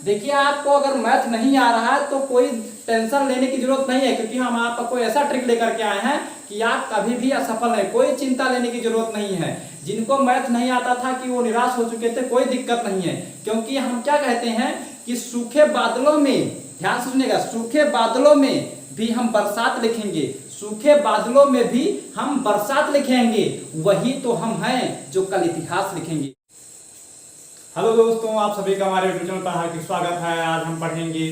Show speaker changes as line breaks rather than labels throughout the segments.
देखिए आपको अगर मैथ नहीं आ रहा है तो कोई टेंशन लेने की जरूरत नहीं है, क्योंकि हम आपको ऐसा ट्रिक लेकर के आए हैं कि आप कभी भी असफल नहीं, कोई चिंता लेने की जरूरत नहीं है। जिनको मैथ नहीं आता था कि वो निराश हो चुके थे, कोई दिक्कत नहीं है, क्योंकि हम क्या कहते हैं कि सूखे बादलों में, ध्यान सुनिएगा, सूखे बादलों में भी हम बरसात लिखेंगे, सूखे बादलों में भी हम बरसात लिखेंगे, वही तो हम हैं जो कल इतिहास लिखेंगे। हेलो दोस्तों, आप सभी का हमारे यूट्यूब चैनल पर हार्दिक स्वागत है। आज हम पढ़ेंगे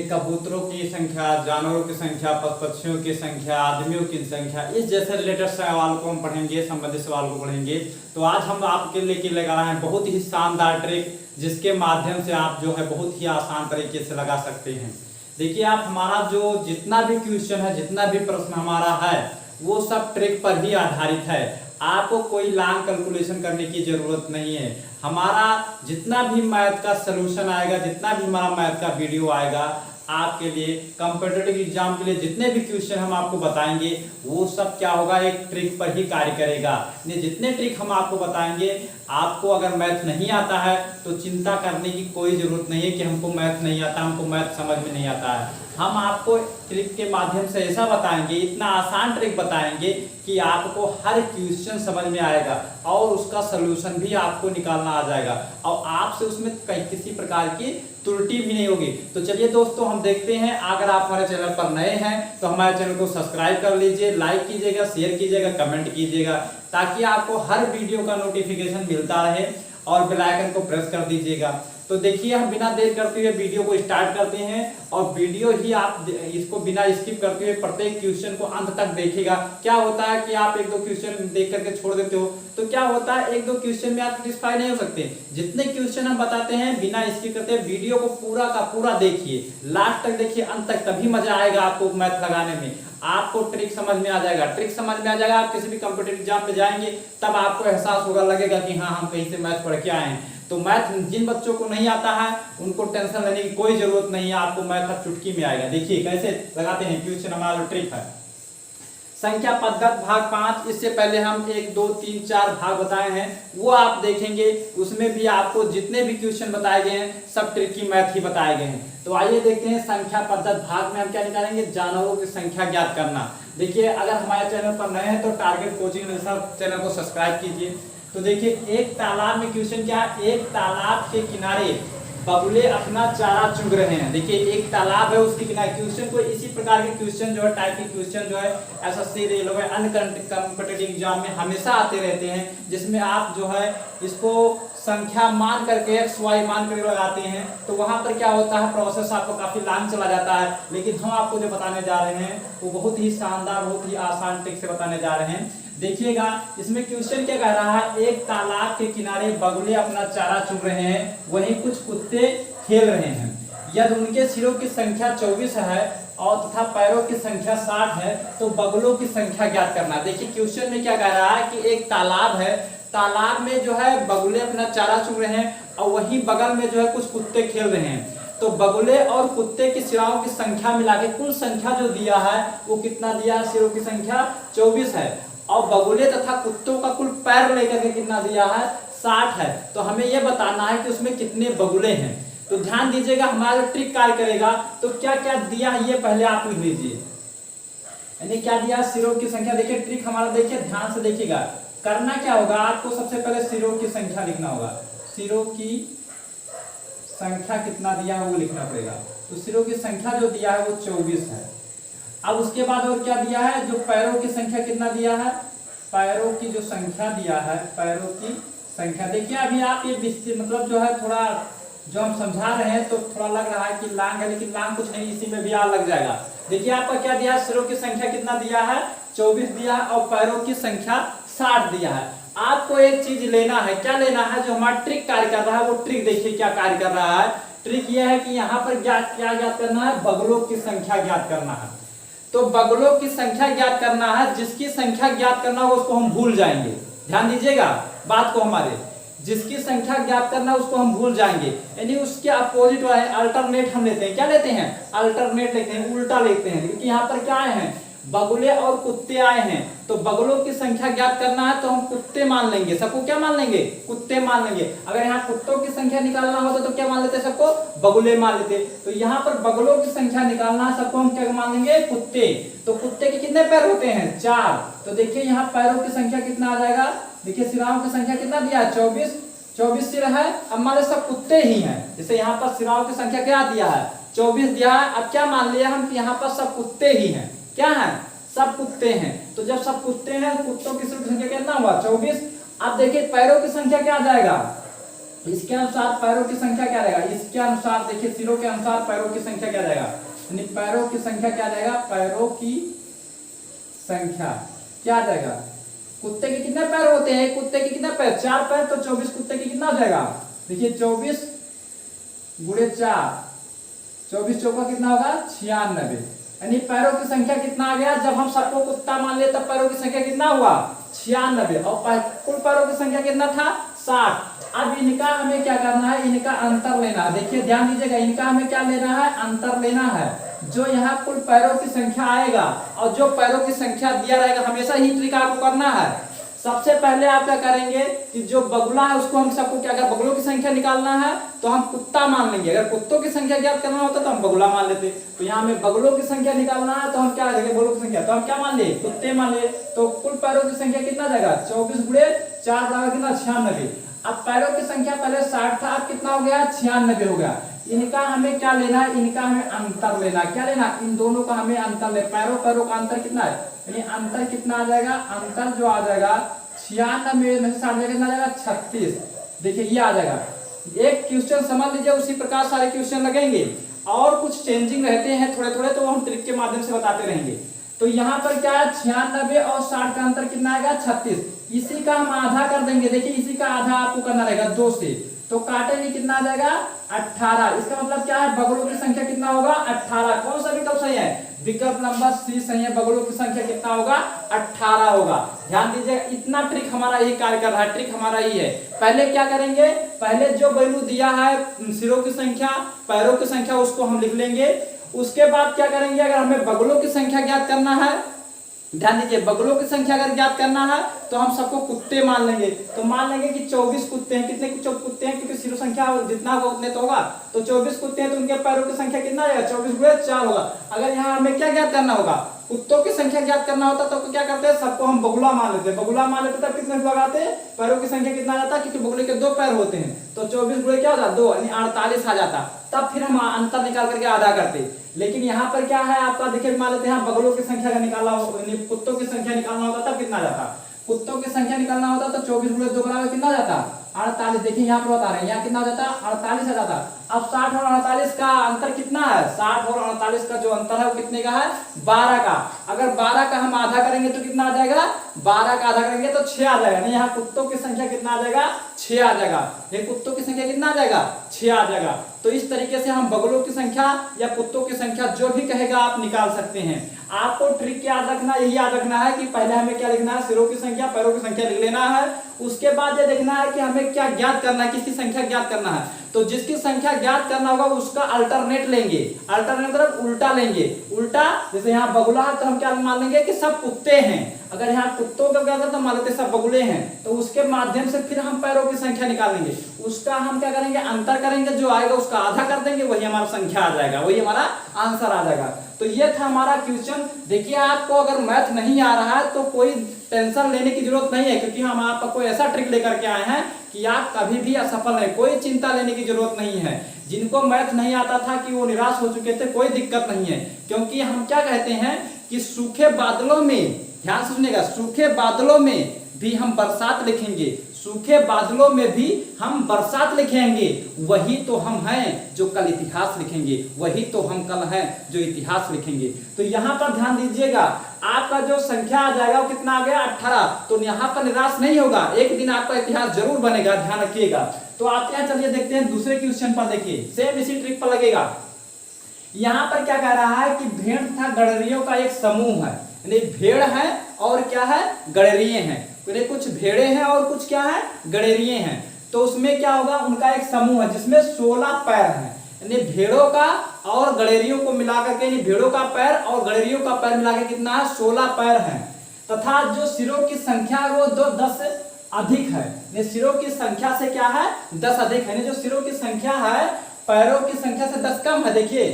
कबूतरों की संख्या, जानवरों की संख्या, पक्षियों की संख्या, आदमियों की संख्या, इस जैसे रिलेटेड सवाल को हम पढ़ेंगे, संबंधित सवाल को पढ़ेंगे। तो आज हम आपके लिए लगा रहे हैं बहुत ही शानदार ट्रिक, जिसके माध्यम से आप जो है बहुत ही आसान तरीके से लगा सकते हैं। देखिए आप हमारा जो जितना भी क्वेश्चन है, जितना भी प्रश्न हमारा है, वो सब ट्रिक पर ही आधारित है। आपको कोई लॉन्ग कैलकुलेशन करने की जरूरत नहीं है। हमारा जितना भी मैथ का सलूशन आएगा, जितना भी हमारा मैथ का वीडियो आएगा, आपके लिए कॉम्पिटिटिव एग्जाम के लिए जितने भी क्वेश्चन हम आपको बताएंगे, वो सब क्या होगा, एक ट्रिक पर ही कार्य करेगा। जितने ट्रिक हम आपको बताएंगे, आपको अगर मैथ नहीं आता है तो चिंता करने की कोई जरूरत नहीं है कि हमको मैथ नहीं आता, हमको मैथ समझ में नहीं आता है। हम आपको ट्रिक के माध्यम से ऐसा बताएंगे, इतना आसान ट्रिक बताएंगे कि आपको हर क्वेश्चन समझ में आएगा और उसका सलूशन भी आपको निकालना आ जाएगा और आपसे उसमें किसी प्रकार की त्रुटि भी नहीं होगी। तो चलिए दोस्तों, हम देखते हैं। अगर आप हमारे चैनल पर नए हैं तो हमारे चैनल को सब्सक्राइब कर लीजिए, लाइक कीजिएगा, शेयर कीजिएगा, कमेंट कीजिएगा, ताकि आपको हर वीडियो का नोटिफिकेशन मिलता रहे और बेल आइकन को प्रेस कर दीजिएगा। तो देखिए हम बिना देर करते हुए वीडियो को स्टार्ट करते हैं और वीडियो ही आप इसको बिना स्किप करते हुए प्रत्येक क्वेश्चन को अंत तक देखिएगा। क्या होता है कि आप एक दो क्वेश्चन देख करके छोड़ देते हो तो क्या होता है, एक दो क्वेश्चन में आप सेटिस्फाई नहीं हो सकते। जितने क्वेश्चन हम बताते हैं बिना स्किप करते वीडियो को पूरा का पूरा देखिए, लास्ट तक देखिए, अंत तक, तभी मजा आएगा आपको मैथ लगाने में। आपको ट्रिक समझ में आ जाएगा, ट्रिक समझ में आ जाएगा। आप किसी भी कॉम्पिटिटिव एग्जाम में जाएंगे तब आपको एहसास होगा, लगेगा कि हाँ हम कहीं से मैथ पढ़ के आए हैं। तो मैथ जिन बच्चों को नहीं आता है उनको टेंशन लेने की कोई जरूरत नहीं है, आपको मैथ अब चुटकी में आएगा। देखिए कैसे लगाते हैं क्वेश्चन, हमारा ट्रिक है संख्या पद्धत भाग 5। इससे पहले हम 1 2 3 4 भाग बताए हैं, वो आप देखेंगे। उसमें भी आपको जितने भी क्वेश्चन बताए गए हैं सब ट्रिक की मैथ ही बताए गए हैं। तो आइए देखते हैं संख्या पद्धत भाग में हम क्या निकालेंगे, जानवरों की संख्या ज्ञात करना। देखिए अगर हमारे चैनल पर नए हैं तो टारगेट कोचिंग चैनल को सब्सक्राइब कीजिए। तो देखिए एक तालाब में क्वेश्चन क्या है, एक तालाब के किनारे बगुले अपना चारा चुग रहे हैं। देखिए एक तालाब है, उसके किनारे क्वेश्चन को इसी प्रकार के क्वेश्चन जो है, टाइप के क्वेश्चन जो है एसएससी, रेलवे, अन्य कॉम्पिटिटिव एग्जाम में हमेशा आते रहते हैं, जिसमें आप जो है इसको संख्या मान करके एक्स वाई मान करके लगाते हैं। तो वहां पर क्या होता है, प्रोसेस आपको काफी लॉन्ग चला जाता है। लेकिन हम आपको जो बताने जा रहे हैं वो बहुत ही शानदार, बहुत ही आसान ट्रिक से बताने जा रहे हैं। देखिएगा इसमें क्वेश्चन क्या कह रहा है, एक तालाब के किनारे बगुले अपना चारा चुग रहे हैं, वहीं कुछ कुत्ते खेल रहे हैं। यदि उनके सिरों की संख्या 24 है और तथा पैरों की संख्या 60 है तो बगुलों की संख्या ज्ञात करना। देखिए क्वेश्चन में क्या कह रहा है कि एक तालाब है, तालाब में जो है बगुले अपना चारा चुग रहे हैं और वहीं बगल में जो है कुछ कुत्ते खेल रहे हैं। तो बगुले और कुत्ते की सिराओं की संख्या मिला के कुल संख्या जो दिया है वो कितना दिया है, सिरों की संख्या 24 है और बगुले तथा कुत्तों का कुल पैर लेकर के कितना दिया है, 60 है। तो हमें यह बताना है कि उसमें कितने बगुले हैं। तो ध्यान दीजिएगा, हमारा ट्रिक कार्य करेगा। तो क्या क्या दिया है ये पहले आप लिख लीजिए, यानी क्या दिया, सिरों की संख्या। देखिए ट्रिक हमारा, देखिए ध्यान से देखिएगा। करना क्या होगा, आपको सबसे पहले सिरों की संख्या लिखना होगा। सिरों की संख्या कितना दिया है वो लिखना पड़ेगा। तो सिरों की संख्या जो दिया है वो 24 है। अब उसके बाद और क्या दिया है, जो पैरों की संख्या कितना दिया है, पैरों की जो संख्या दिया है, पैरों की संख्या। देखिए अभी आप ये मतलब जो है थोड़ा जो हम समझा रहे हैं तो थोड़ा लग रहा है कि लांग है, लेकिन लांग कुछ नहीं, इसी में भी आर लग जाएगा। देखिए आपका क्या दिया है, सिरों की संख्या कितना दिया है, 24 दिया है और पैरों की संख्या 60 दिया है। आपको एक चीज लेना है, क्या लेना है, जो हमारा ट्रिक कार्य कर रहा है वो ट्रिक देखिए क्या कार्य कर रहा है। ट्रिक यह है कि यहाँ पर क्या ज्ञात करना है, बगुलों की संख्या ज्ञात करना है। तो बगुलों की संख्या ज्ञात करना है, जिसकी संख्या ज्ञात करना हो उसको हम भूल जाएंगे। ध्यान दीजिएगा बात को, हमारे जिसकी संख्या ज्ञात करना उसको हम भूल जाएंगे, यानी उसके अपोजिट वाले अल्टरनेट हम लेते हैं। क्या लेते हैं, अल्टरनेट लेते हैं, उल्टा लेते हैं। क्योंकि यहाँ पर क्या है, बगुले और कुत्ते आए हैं, तो बगुलों की संख्या ज्ञात करना है तो हम कुत्ते मान लेंगे, सबको क्या मान लेंगे, कुत्ते मान लेंगे। अगर यहाँ कुत्तों की संख्या निकालना होता तो क्या मान लेते, सबको बगुले मान लेते। तो यहाँ पर बगुलों की संख्या निकालना है, सबको हम क्या मान लेंगे, कुत्ते। तो कुत्ते के कितने पैर होते हैं, 4। तो देखिए यहाँ पैरों की संख्या कितना आ जाएगा, देखिए सिराओं की संख्या कितना दिया है, 24 सिर है। अब मान लो सब कुत्ते ही हैं, जैसे यहाँ पर सिराओं की संख्या क्या दिया है, 24 दिया है। अब क्या मान लिया हम कि यहाँ पर सब कुत्ते ही हैं, क्या है, सब कुत्ते हैं। तो जब सब कुत्ते हैं, कुत्तों की सिर की संख्या कितना हुआ, 24। अब देखिए पैरों की संख्या क्या आ जाएगा, इसके अनुसार पैरों की संख्या क्या रहेगा, इसके अनुसार देखिए सिरों के अनुसार पैरों की संख्या क्या जाएगा, यानी पैरों की संख्या क्या जाएगा, पैरों की संख्या क्या जाएगा, कुत्ते के कितने पैर होते हैं, कुत्ते के कितने पैर, 4 पैर। तो 24 कुत्ते की कितना हो जाएगा, देखिए 24 गुणे 4, 24 चौका कितना होगा, 96। यानी पैरों की संख्या कितना आ गया, जब हम सबको कुत्ता मान लिए तब पैरों की संख्या कितना हुआ, 96। और कुल पैरों की संख्या कितना था, 60। अब इनका हमें क्या करना है, इनका अंतर लेना है। देखिए ध्यान दीजिएगा, इनका हमें क्या लेना है, अंतर लेना है। जो यहाँ कुल पैरों की संख्या आएगा और जो पैरों की संख्या दिया रहेगा, हमेशा ही ट्रिक आपको करना है। सबसे पहले आप क्या करेंगे कि जो बगुला है उसको हम सबको क्या, अगर बगुलों की संख्या निकालना है तो हम कुत्ता मान लेंगे, अगर कुत्तों की संख्या ज्ञात करना होता तो हम बगुला मान लेते। तो यहाँ हमें बगुलों की संख्या निकालना है तो हम क्या करेंगे, बगुलों की संख्या तो हम क्या मान ले, कुत्ते मान ले। तो कुल पैरों की संख्या कितना जाएगा, 24 गुणे 4 बराबर कितना, 96। अब पैरों की संख्या पहले 60 था, अब कितना हो गया, 96 हो गया। इनका हमें क्या लेना है, इनका हमें अंतर लेना है। क्या लेना, इन दोनों का हमें अंतर ले, पैरों का अंतर कितना है, यानी अंतर कितना आ जाएगा, अंतर जो आ जाएगा 96 में से 60 कितना आ जाएगा, 36। देखिए ये आ जाएगा। एक क्वेश्चन समझ लीजिए, उसी प्रकार सारे क्वेश्चन लगेंगे और कुछ चेंजिंग रहते हैं थोड़े थोड़े, तो हम ट्रिक के माध्यम से बताते रहेंगे। तो यहाँ पर क्या है, 96 और 60 का अंतर कितना आएगा, 36। इसी का हम आधा कर देंगे, देखिए इसी का आधा आपको करना रहेगा 2 से, तो काटेंगे कितना आ जाएगा, 18। इसका मतलब क्या है, बगुलों की संख्या कितना होगा, 18। कौन सा विकल्प सही है, विकल्प नंबर सी सही है, बगुलों की संख्या कितना होगा, 18 होगा। ध्यान दीजिए, इतना ट्रिक हमारा यही कार्य कर रहा है, ट्रिक हमारा ही है। पहले क्या करेंगे, पहले जो वैल्यू दिया है सिरों की संख्या, पैरों की संख्या, उसको हम लिख लेंगे। उसके बाद क्या करेंगे, अगर हमें बगुलों की संख्या ज्ञात करना है, ध्यान दीजिए, बगुलों की संख्या अगर ज्ञात करना है तो हम सबको कुत्ते मान लेंगे। तो मान लेंगे कि 24 कुत्ते हैं, कितने कुत्ते हैं, क्योंकि सिरो संख्या जितना होगा उतने तो होगा। तो 24 कुत्ते हैं तो उनके पैरों की संख्या कितना आएगा, 24 गुणे 4 होगा। अगर यहाँ हमें क्या ज्ञात करना होगा, कुत्तों की संख्या ज्ञात करना होता तो क्या करते हैं, सबको हम बगुला मान लेते हैं। बगुला मान लेते तब कितने लगाते हैं, पैरों की संख्या कितना आ जाता, क्योंकि बगुले के 2 पैर होते हैं। तो 24 गुणे क्या हो जाता, 2 यानी 48 आ जाता। तब फिर हम अंतर निकाल करके आधा करते। लेकिन यहाँ पर क्या है आपका, देखिए मान लेते हैं बगुलों की संख्या का निकालना हो, कुत्तों की संख्या निकालना होता तब कितना जाता, कुत्तों की संख्या निकालना होता तो 24 गुणे 2 बराबर कितना जाता, 48। देखिए यहाँ पर बता रहे हैं, यहाँ कितना जाता, 48 आ जाता। अब 60 और 48 का अंतर कितना है, 60 और 48 का जो अंतर है वो कितने का है, 12 का। अगर 12 का हम आधा करेंगे तो कितना आ जाएगा, 12 का आधा करेंगे तो 6 आ जाएगा। नहीं, यहाँ कुत्तों की संख्या कितना आ जाएगा, 6 आ जाएगा। ये कुत्तों की संख्या कितना आ जाएगा, 6 आ जाएगा। तो इस तरीके से हम बगुलों की संख्या या कुत्तों की संख्या जो भी कहेगा आप निकाल सकते हैं। आपको ट्रिक याद रखना, यही याद रखना है कि पहले हमें क्या लिखना है, सिरों की संख्या पैरों की संख्या लिख लेना है। उसके बाद ये देखना है कि हमें क्या ज्ञात करना है, किसकी संख्या ज्ञात करना है। तो जिसकी संख्या ज्ञात करना होगा उसका अल्टरनेट लेंगे, अल्टरनेट मतलब उल्टा लेंगे। उल्टा जैसे यहाँ बगुला है तो हम क्या मान लेंगे कि सब कुत्ते हैं। अगर यहाँ कुत्तों का क्या तो मान लेते सब बगुले हैं। तो उसके माध्यम से फिर हम पैरों की संख्या निकालेंगे, उसका हम क्या करेंगे, अंतर करेंगे, जो आएगा उसका आधा कर देंगे, वही हमारा संख्या आ जाएगा, वही हमारा आंसर आ जाएगा। तो ये था हमारा क्वेश्चन। देखिए आपको अगर मैथ नहीं आ रहा है तो कोई टेंशन लेने की जरूरत नहीं है, क्योंकि हम आपको ऐसा ट्रिक लेकर के आए हैं कि आप कभी भी असफल नहीं, कोई चिंता लेने की जरूरत नहीं है। जिनको मैथ नहीं आता था कि वो निराश हो चुके थे, कोई दिक्कत नहीं है, क्योंकि हम क्या कहते हैं कि सूखे बादलों में, ध्यान सुनिएगा, सूखे बादलों में भी हम बरसात लिखेंगे, सूखे बादलों में भी हम बरसात लिखेंगे, वही तो हम हैं जो कल इतिहास लिखेंगे, वही तो हम कल हैं जो इतिहास लिखेंगे। तो यहाँ पर ध्यान दीजिएगा, आपका जो संख्या आ जाएगा वो कितना आ गया, 18। तो यहाँ पर निराश नहीं होगा, एक दिन आपका इतिहास जरूर बनेगा, ध्यान रखिएगा। तो आते हैं, चलिए देखते हैं दूसरे क्वेश्चन पर। देखिए सेम इसी ट्रिक पर लगेगा। यहाँ पर क्या कह रहा है कि भेड़ तथा गड़ेरियों का एक समूह है, यानी भेड़ है और क्या है, गड़ेरिये हैं। कुछ भेड़े हैं और कुछ क्या है, गड़ेरिये हैं। तो उसमें क्या होगा, उनका एक समूह है जिसमें 16 पैर हैं। यानी भेड़ों का और गड़ेरियों को मिला करके, यानी भेड़ों का पैर और गड़ेरियों का पैर मिला के कितना है, 16 पैर है। तथा जो सिरों की संख्या है वो 10 से अधिक है। ये सिरों की संख्या से क्या है, 10 अधिक है। जो सिरों की संख्या है पैरों की संख्या से 10 कम है। देखिए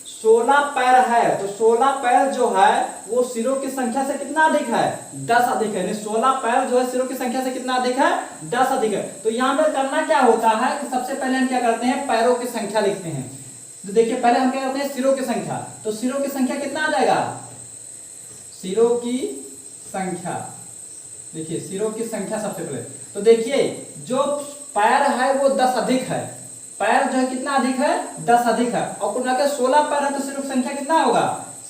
16 पैर है तो 16 पैर जो है वो सिरों की संख्या से कितना अधिक है, 10 अधिक है। 16 पैर जो है सिरों की संख्या से कितना अधिक है, 10 अधिक है। तो यहाँ पर करना क्या होता है कि सबसे पहले हम क्या करते हैं, पैरों की संख्या लिखते हैं। तो देखिए पहले हम क्या करते हैं, सिरों की संख्या। तो सिरों की संख्या कितना आ जाएगा, सिरों की संख्या, देखिए सिरों की संख्या सबसे पहले। तो देखिए जो पैर है वो 10 अधिक है, पैर जो है कितना अधिक है, 10 अधिक है। और कुल मिलाकर 16 पैर है तो सिरों की संख्या कितना होगा,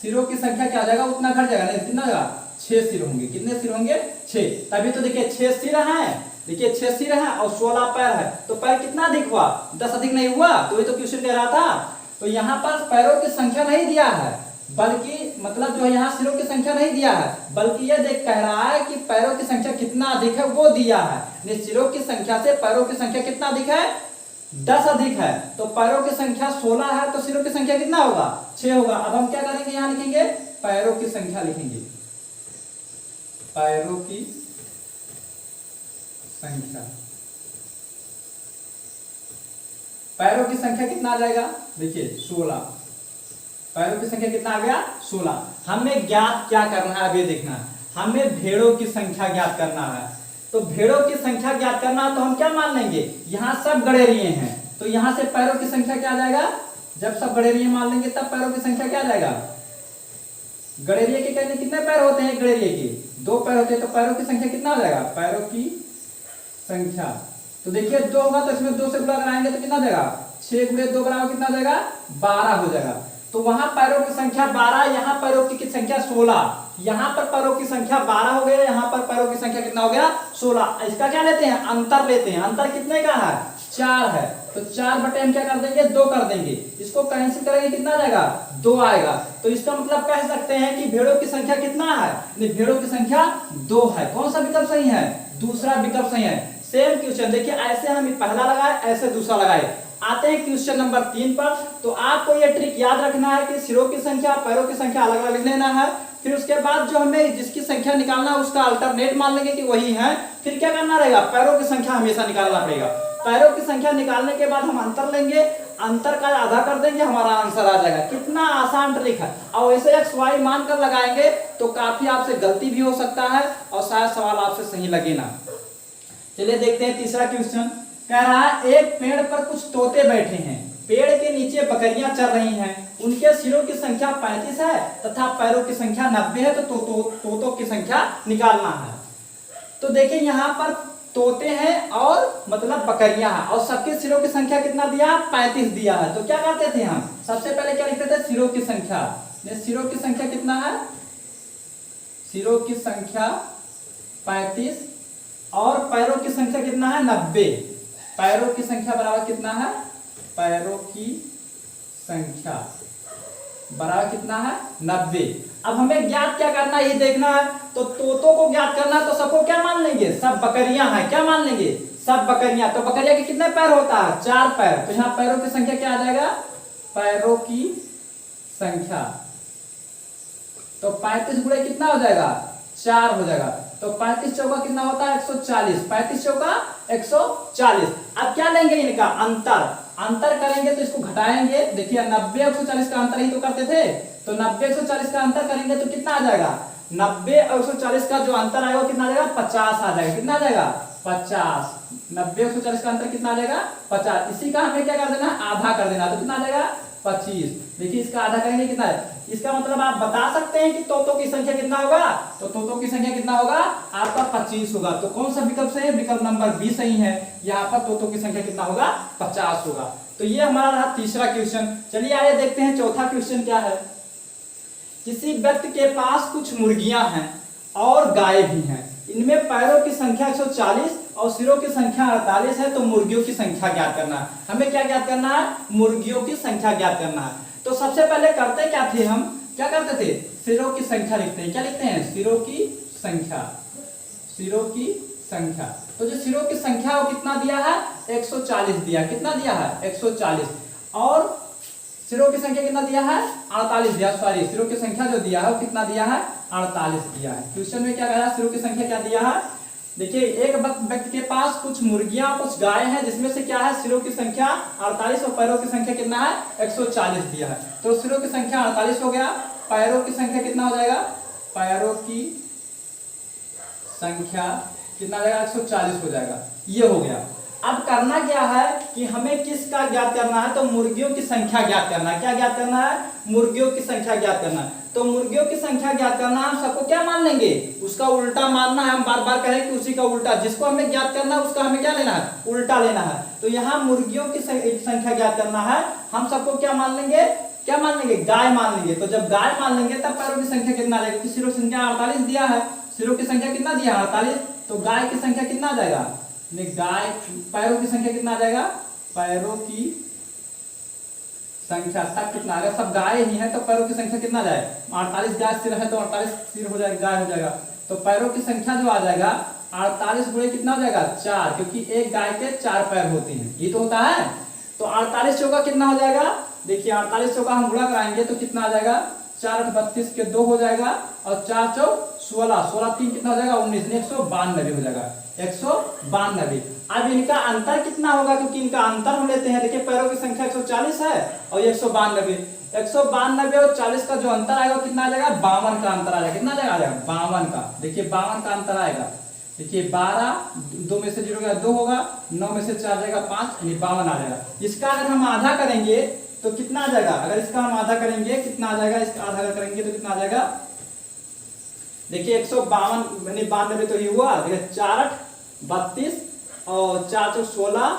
सिरों की संख्या क्या आ जाएगा, उतना घट जाएगा। नहीं कितना होगा, 6 सिर होंगे। कितने सिर होंगे, 6। तभी तो देखिए 6 सिर है, देखिए 6 सिर है और 16 पैर है तो पैर कितना अधिक हुआ, 10 अधिक नहीं हुआ। तो ये तो क्वेश्चन कह रहा था। तो यहाँ पर पैरों की संख्या नहीं दिया है, बल्कि मतलब जो है यहाँ सिरों की संख्या नहीं दिया है, बल्कि ये देख कह रहा है कि पैरों की संख्या कितना अधिक है वो दिया है। सिरों की संख्या से पैरों की संख्या कितना अधिक है, 10 अधिक है। तो पैरों की संख्या 16 है तो सिरों की संख्या कितना होगा, 6 होगा। अब हम क्या करेंगे, यहाँ लिखेंगे पैरों की संख्या लिखेंगे, पैरों की संख्या। पैरों की संख्या कितना आ जाएगा, देखिए 16। पैरों की संख्या कितना आ गया, 16। हमें ज्ञात क्या करना है, अभी देखना है, हमें भेड़ों की संख्या ज्ञात करना है। तो भेड़ों की संख्या ज्ञात करना है तो हम क्या मान लेंगे, यहाँ सब गड़ेरिये हैं तो यहाँ से पैरों की संख्या क्या आ जाएगा, जब सब गड़ेरिये मान लेंगे तब पैरों की संख्या क्या आ जाएगा। गड़ेरिये के कहने कितने पैर होते हैं, गड़ेरिये के 2 पैर होते हैं तो पैरों की संख्या कितना आ जाएगा, पैरों की संख्या। तो देखिए 2 होगा तो इसमें 2 से गुणा कराएंगे तो कितना देगा, 6 गुणे 2 बराबर कितना देगा, 12 हो जाएगा। तो वहां पैरों की संख्या 12, यहाँ पैरों की संख्या 16, यहाँ पर पैरों की संख्या 12 हो गया, यहाँ पर पैरों की संख्या कितना हो गया, 16। इसका क्या लेते हैं, अंतर लेते हैं। अंतर कितने का है, 4 है। तो 4 बटे हम क्या कर देंगे, 2 कर देंगे। इसको कैंसिल करेंगे कितना जाएगा, 2 आएगा। तो इसका मतलब कह सकते हैं कि भेड़ों की संख्या कितना है, भेड़ों की संख्या 2 है। कौन सा विकल्प सही है, दूसरा विकल्प सही है। सेम क्वेश्चन देखिए, ऐसे हम पहला लगाए ऐसे दूसरा लगाए। आते हैं क्वेश्चन नंबर 3 पर। तो आपको ये ट्रिक याद रखना है कि सिरों की संख्या पैरों की संख्या अलग अलग लेना है। फिर उसके बाद जो हमें जिसकी संख्या निकालना है उसका अल्टरनेट मान लेंगे कि वही है। फिर क्या करना रहेगा, पैरों की संख्या हमेशा निकालना पड़ेगा। पैरों की संख्या निकालने के बाद हम अंतर लेंगे, अंतर का आधा कर देंगे, हमारा आंसर आ जाएगा। कितना आसान ट्रिक है। और वैसे एक्स वाई मान कर लगाएंगे तो काफी आपसे गलती भी हो सकता है और शायद सवाल आपसे सही लगे ना। चलिए देखते हैं तीसरा क्वेश्चन। कह रहा है एक पेड़ पर कुछ तोते बैठे हैं, पेड़ के नीचे बकरियां चर रही हैं, उनके सिरों की संख्या 35 है तथा पैरों की संख्या 90 है। तो तोतों की संख्या निकालना है। तो देखिए यहाँ पर तोते हैं और मतलब बकरियां हैं और सबके सिरों की संख्या कितना दिया, 35 दिया है। तो क्या करते थे हम, सबसे पहले क्या लिखते थे, सिरों की संख्या। सिरों की संख्या कितना है, सिरों की संख्या 35 और पैरों की संख्या कितना है, 90। पैरों की संख्या बराबर कितना है, पैरों की संख्या बराबर कितना है, 90। अब हमें ज्ञात क्या करना है, ये देखना है। तो तोतों को ज्ञात करना है तो सबको क्या मान लेंगे, सब बकरियां हैं। क्या मान लेंगे, सब बकरियां। तो बकरिया के कितने पैर होता है, 4 पैर। तो यहाँ पैरों की संख्या क्या आ जाएगा, पैरों की संख्या। तो 35 गुणे कितना हो जाएगा, 4 हो जाएगा। तो 35 चौका कितना होता है, 140। 35 चौका 140। अब क्या लेंगे, इनका अंतर। अंतर करेंगे तो इसको घटाएंगे। देखिए 90 और 140 का अंतर ही तो करते थे। तो 90 140 का अंतर करेंगे तो कितना आ जाएगा, 90 और 140 का जो अंतर आएगा कितना आ जाएगा, 50 आ जाएगा। कितना आ जाएगा, 50। 90 और 140 का अंतर कितना आ जाएगा, 50। इसी का हमें क्या कर देना, आधा कर देना। तो कितना आ जाएगा, 25। देखिए इसका आधा करेंगे कितना है। इसका मतलब आप बता सकते हैं कि तोतों की संख्या कितना होगा। तो तोतों की संख्या कितना होगा, आपका 25 होगा। तो कौन सा विकल्प सही है, विकल्प नंबर बी सही है। यहाँ पर तोतों की संख्या कितना होगा, 50 होगा। तो ये हमारा रहा तीसरा क्वेश्चन। चलिए आइए देखते हैं चौथा क्वेश्चन क्या है। किसी व्यक्ति के पास कुछ मुर्गियां हैं और गाय भी हैं, इनमें पैरों की संख्या 140 और सिरों की संख्या 48 है। तो मुर्गियों की संख्या ज्ञात करना है। हमें क्या ज्ञात करना है, मुर्गियों की संख्या ज्ञात करना है। तो सबसे पहले करते क्या थे, हम क्या करते थे, सिरों की संख्या लिखते हैं। क्या लिखते हैं, सिरों की संख्या। सिरों की संख्या। तो जो सिरों की संख्या वो कितना दिया है, 140 दिया। कितना दिया है, 140। और सिरों की संख्या कितना दिया है 48 दिया, सॉरी सिरों की संख्या जो दिया है वो कितना दिया है 48 दिया है। क्वेश्चन में क्या कहा है, सिरों की संख्या क्या दिया है, देखिए एक व्यक्ति के पास कुछ मुर्गियां कुछ गाय हैं जिसमें से क्या है सिरों की संख्या 48 और पैरों की संख्या कितना है 140 दिया है। तो सिरों की संख्या 48 हो गया, पैरों की संख्या कितना हो जाएगा, पैरों की संख्या कितना जाएगा 140 हो जाएगा, ये हो गया। अब करना क्या है कि हमें किसका ज्ञात करना है, तो मुर्गियों की संख्या ज्ञात करना है। क्या ज्ञात करना है, मुर्गियों की संख्या ज्ञात करना है। तो मुर्गियों की संख्या ज्ञात करना है, हम सबको क्या मान लेंगे, उसका उल्टा मानना है। हम बार बार कहें कि उसी का उल्टा, जिसको हमें ज्ञात करना है उसका हमें क्या लेना है, उल्टा लेना है। तो यहाँ मुर्गियों की संख्या ज्ञात करना है, हम सबको क्या मान लेंगे, क्या मान लेंगे, गाय मान लेंगे। तो जब गाय मान लेंगे तब पैरों की संख्या कितना आएगा, क्योंकि सिरों की संख्या 48 दिया है, सिरों की संख्या कितना दिया 48, तो गाय की संख्या कितना आ जाएगा, गाय पैरों की संख्या कितना आ जाएगा, पैरों की संख्या तक कितना आ जाएगा, सब गाय ही है तो पैरों की संख्या कितना जाए 48, गाय सिर है तो 48 सिर हो जाएगा, गाय हो जाएगा। तो पैरों की संख्या जो आ जाएगा 48 गुणे कितना हो जाएगा 4, क्योंकि एक गाय के 4 पैर होते हैं, ये तो होता है। तो 48 चौका कितना हो जाएगा, देखिए 48 चौका हम गुणा कराएंगे तो कितना आ जाएगा, 4 8 32 के 2 हो जाएगा और 4 चौक 16, 16 3 कितना हो जाएगा 19, 192 हो जाएगा, 192। अब इनका अंतर कितना होगा, क्योंकि इनका अंतर हम लेते हैं, देखिए पैरों की संख्या 140 है और 192, 192 और 40 का जो अंतर आएगा कितना आ जाएगा 52 का अंतर आ जाएगा, कितना आ जाएगा 52 का, देखिए 52 का अंतर आएगा। देखिए 12 2 में से 0 गया 2 होगा, 9 में से 4 जाएगा 5, यानी 52 आ जाएगा। इसका अगर हम आधा करेंगे तो कितना आ जाएगा, अगर इसका हम आधा करेंगे कितना आ जाएगा, इसका आधा अगर करेंगे तो कितना आ जाएगा, देखिए 152 यानी 92 तो ये हुआ, देखिए 4 8 32 और 4 4 16,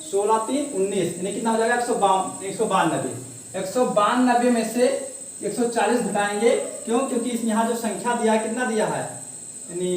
16 3 19, यानी कितना हो जाएगा 192। 192 में से 140 घटाएंगे, क्यों, क्योंकि यहाँ जो संख्या दिया है कितना दिया है, यानी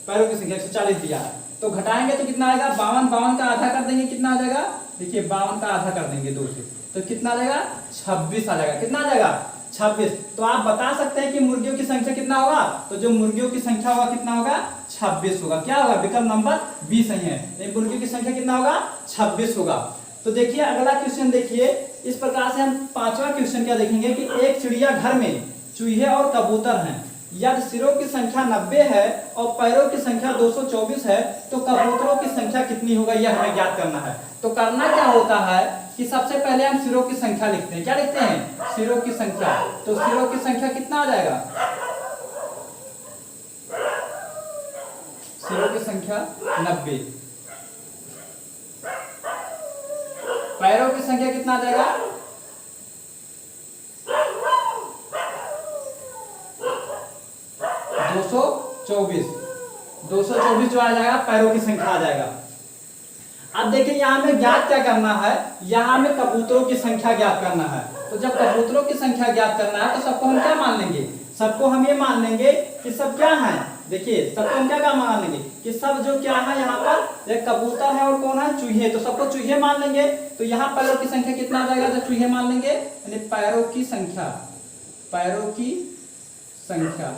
पैरों की संख्या 140 दिया है, तो घटाएंगे तो कितना आएगा 52, 52 का आधा कर देंगे कितना आ जाएगा, देखिए 52 का आधा कर देंगे 2 से तो कितना आ जाएगा 26 आ जाएगा, कितना आ जाएगा 26। तो आप बता सकते हैं कि मुर्गियों की संख्या कितना होगा, तो जो मुर्गियों की संख्या होगा कितना होगा 26 होगा, क्या होगा विकल्प नंबर 20 सही है, मुर्गियों की संख्या कितना होगा 26 होगा। तो देखिए अगला क्वेश्चन देखिए, इस प्रकार से हम 5वां क्वेश्चन क्या देखेंगे कि एक चिड़िया घर में चूहे और कबूतर हैं, यदि सिरों की संख्या 90 है और पैरों की संख्या 224 है तो कबूतरों की संख्या कितनी होगा, यह हमें ज्ञात करना है। तो करना क्या होता है कि सबसे पहले हम सिरों की संख्या लिखते हैं, क्या लिखते हैं सिरों की संख्या, तो सिरों की संख्या कितना आ जाएगा, सिरों की संख्या 90, पैरों की संख्या कितना आ जाएगा 224 जो आ जाएगा पैरों की संख्या आ जाएगा। अब देखिए यहाँ हमें ज्ञात क्या करना है, यहाँ हमें कबूतरों की संख्या ज्ञात करना है। तो जब कबूतरों की संख्या ज्ञात करना है तो सबको हम क्या मान लेंगे, सबको हम ये मान लेंगे कि सब क्या है, देखिए सबको हम क्या मान लेंगे कि सब जो क्या है, यहाँ पर एक कबूतर है और कौन है चूहे, तो सबको चूहे मान लेंगे। तो यहाँ पैरों की संख्या कितना आ जाएगा जब चूहे मान लेंगे, यानी पैरों की संख्या, पैरों की संख्या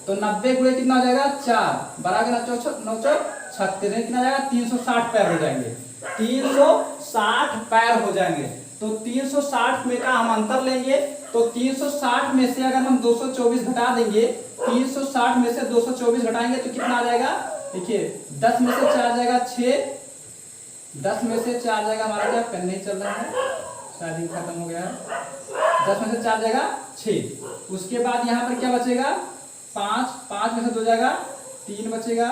तो 90 गुणे कितना हो जाएगा 4 बराबर 9 36, कितना जाएगा 360 पैर हो जाएंगे, 360 पैर हो जाएंगे। तो 360 में का हम अंतर लेंगे, तो 360 में से अगर हम 224 घटा देंगे, 360 में से 224 घटाएंगे तो कितना आ जाएगा, देखिए 10 में से 4 जाएगा 6, 10 में से 4 जाएगा हमारा क्या पेन नहीं चल रहा है, शायद ही खत्म हो गया है, 10 में से 4 जाएगा 6। उसके बाद यहाँ पर क्या बचेगा 5, 5 में से 2 जाएगा 3 बचेगा,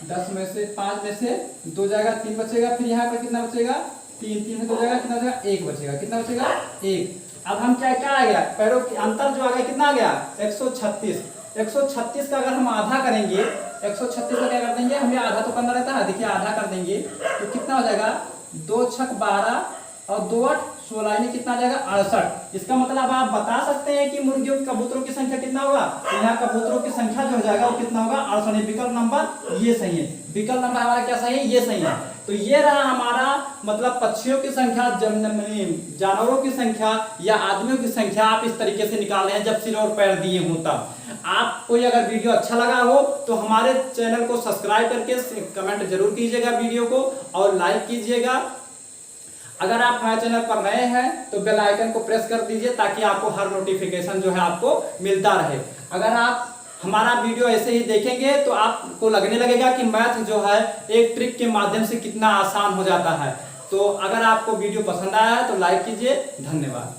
10 में से 5 में से 2 जाएगा 3 बचेगा, फिर यहाँ पर कितना बचेगा 3, 3 में 2 जाएगा कितना बचेगा 1 बचेगा, कितना बचेगा 1। अब हम क्या क्या आ गया, पैरों की अंतर जो आ गया कितना आ गया 136, 136 का अगर हम आधा करेंगे, 136 का क्या कर देंगे, हमें आधा तो करना रहता है, देखिए आधा कर देंगे तो कितना हो जाएगा 2 छक 12 और 2 8 16, यानी कितना आ जाएगा 68। इसका मतलब आप बता सकते हैं कि मुर्गियों कबूतरों की संख्या कितना होगा, तो यहाँ कबूतरों की संख्या जो हो जाएगा वो कितना होगा 68, विकल्प नंबर ये सही है, विकल्प नंबर हमारा क्या सही है, ये सही है। तो ये रहा हमारा मतलब पक्षियों की संख्या, जानवरों की संख्या या आदमियों की संख्या आप इस तरीके से निकाल रहे हैं जब सिर और पैर दिए हों तब। आपको अगर वीडियो अच्छा लगा हो तो हमारे चैनल को सब्सक्राइब करके कमेंट जरूर कीजिएगा वीडियो को और लाइक कीजिएगा। अगर आप हमारे चैनल पर नए हैं तो बेल आइकन को प्रेस कर दीजिए ताकि आपको हर नोटिफिकेशन जो है आपको मिलता रहे। अगर आप हमारा वीडियो ऐसे ही देखेंगे तो आपको लगने लगेगा कि मैथ जो है एक ट्रिक के माध्यम से कितना आसान हो जाता है। तो अगर आपको वीडियो पसंद आया है तो लाइक कीजिए। धन्यवाद।